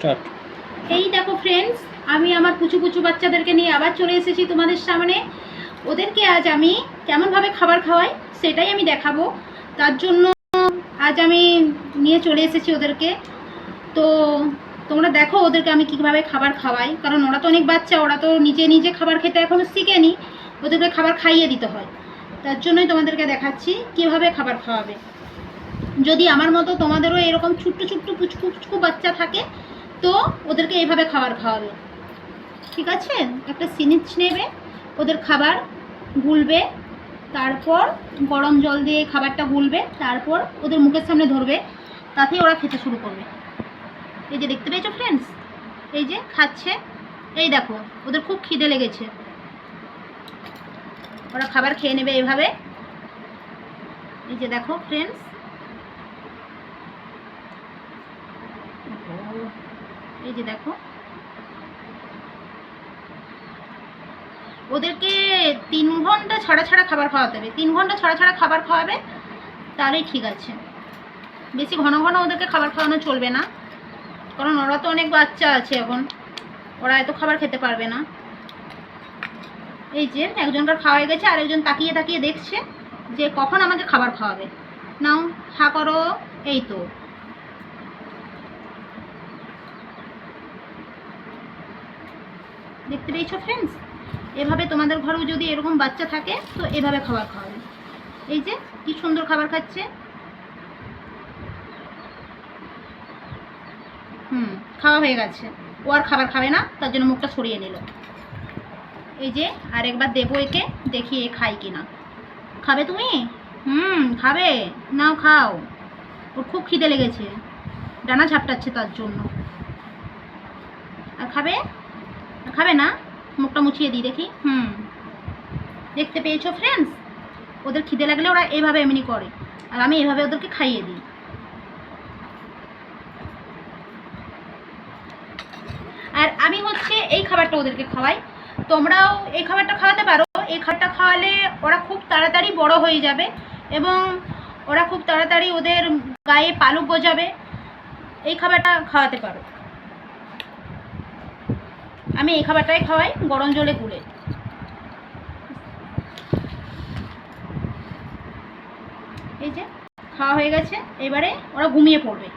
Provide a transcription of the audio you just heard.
Start. এই দেখো friends, আমি আমার পুচু পুচু বাচ্চাদেরকে নিয়ে আবার চলে এসেছি তোমাদের সামনে। ওদেরকে আজ আমি কেমনভাবে খাবার খাওয়াই সেটাই আমি দেখাবো। তার জন্য আজ আমি নিয়ে চলে এসেছি ওদেরকে। তো তোমরা দেখো ওদেরকে আমি কীভাবে খাবার খাওয়াই, কারণ ওরা তো অনেক বাচ্চা, ওরা তো নিজে নিজে খাবার খেতে এখনও শিখেনি, ওদেরকে খাবার খাইয়ে দিতে হয়। তার জন্যই তোমাদেরকে দেখাচ্ছি কীভাবে খাবার খাওয়াবে। যদি আমার মতো তোমাদেরও এরকম ছোট্ট ছোট্ট পুচকু পুচকু বাচ্চা থাকে তো ওদেরকে এইভাবে খাবার খাওয়াবে, ঠিক আছে? একটা সিরিঞ্জ নেবে, ওদের খাবার গুলবে, তারপর গরম জল দিয়ে খাবারটা গুলবে, তারপর ওদের মুখের সামনে ধরবে, তাতে ওরা খেতে শুরু করবে। এই যে দেখতে পেয়েছো ফ্রেন্ডস, এই যে খাচ্ছে। এই দেখো ওদের খুব খিদে লেগেছে, ওরা খাবার খেয়ে নেবে এভাবে। এই যে দেখো ফ্রেন্ডস, এই যে দেখো ওদেরকে 3 ঘন্টা ছাড়া ছাড়া খাবার খাওয়াতে হবে। 3 ঘন্টা ছাড়া ছাড়া খাবার খাওয়াবে, তাহলেই ঠিক আছে। বেশি ঘন ঘন ওদেরকে খাবার খাওয়ানো চলবে না, কারণ ওরা তো অনেক বাচ্চা আছে এখন, ওরা এত খাবার খেতে পারবে না। এই যে একজনকার খাওয়া হয়ে গেছে, আরেকজন তাকিয়ে তাকিয়ে দেখছে যে কখন আমাকে খাবার খাওয়াবে। নাও হা করো। এই তো দেখতে পেয়েছো ফ্রেন্ডস, এভাবে তোমাদের ঘরেও যদি এরকম বাচ্চা থাকে তো এভাবে খাবার খাওয়াবে। এই যে কি সুন্দর খাবার খাচ্ছে। খাওয়া হয়ে গেছে, ও আর খাবার খাবে না, তার জন্য মুখটা সরিয়ে নিল। এই যে আরেকবার দেবো একে, দেখি এ খাই কিনা। খাবে তুমি? খাবে, নাও খাও। ওর খুব খিদে লেগেছে, ডানা ঝাপটাচ্ছে তার জন্য। আর খাবে? খাবে না? মুখটা মুছিয়ে দিই দেখি। দেখতে পেয়েছো ফ্রেন্ডস, ওদের খিদে লাগলে ওরা এভাবে এমনি করে, আর আমি এভাবে ওদেরকে খাইয়ে দিই। আর আমি হচ্ছে এই খাবারটা ওদেরকে খাওয়াই, তোমরাও এই খাবারটা খাওয়াতে পারো। এই খাবারটা খাওয়ালে ওরা খুব তাড়াতাড়ি বড় হয়ে যাবে এবং ওরা খুব তাড়াতাড়ি ওদের গায়ে পালক গজাবে। এই খাবারটা খাওয়াতে পারো। আমি এই খাবারটাই খাওয়াই গরম জলে গুলে। এই যে খাওয়া হয়ে গেছে, এবারে ওরা ঘুমিয়ে পড়বে।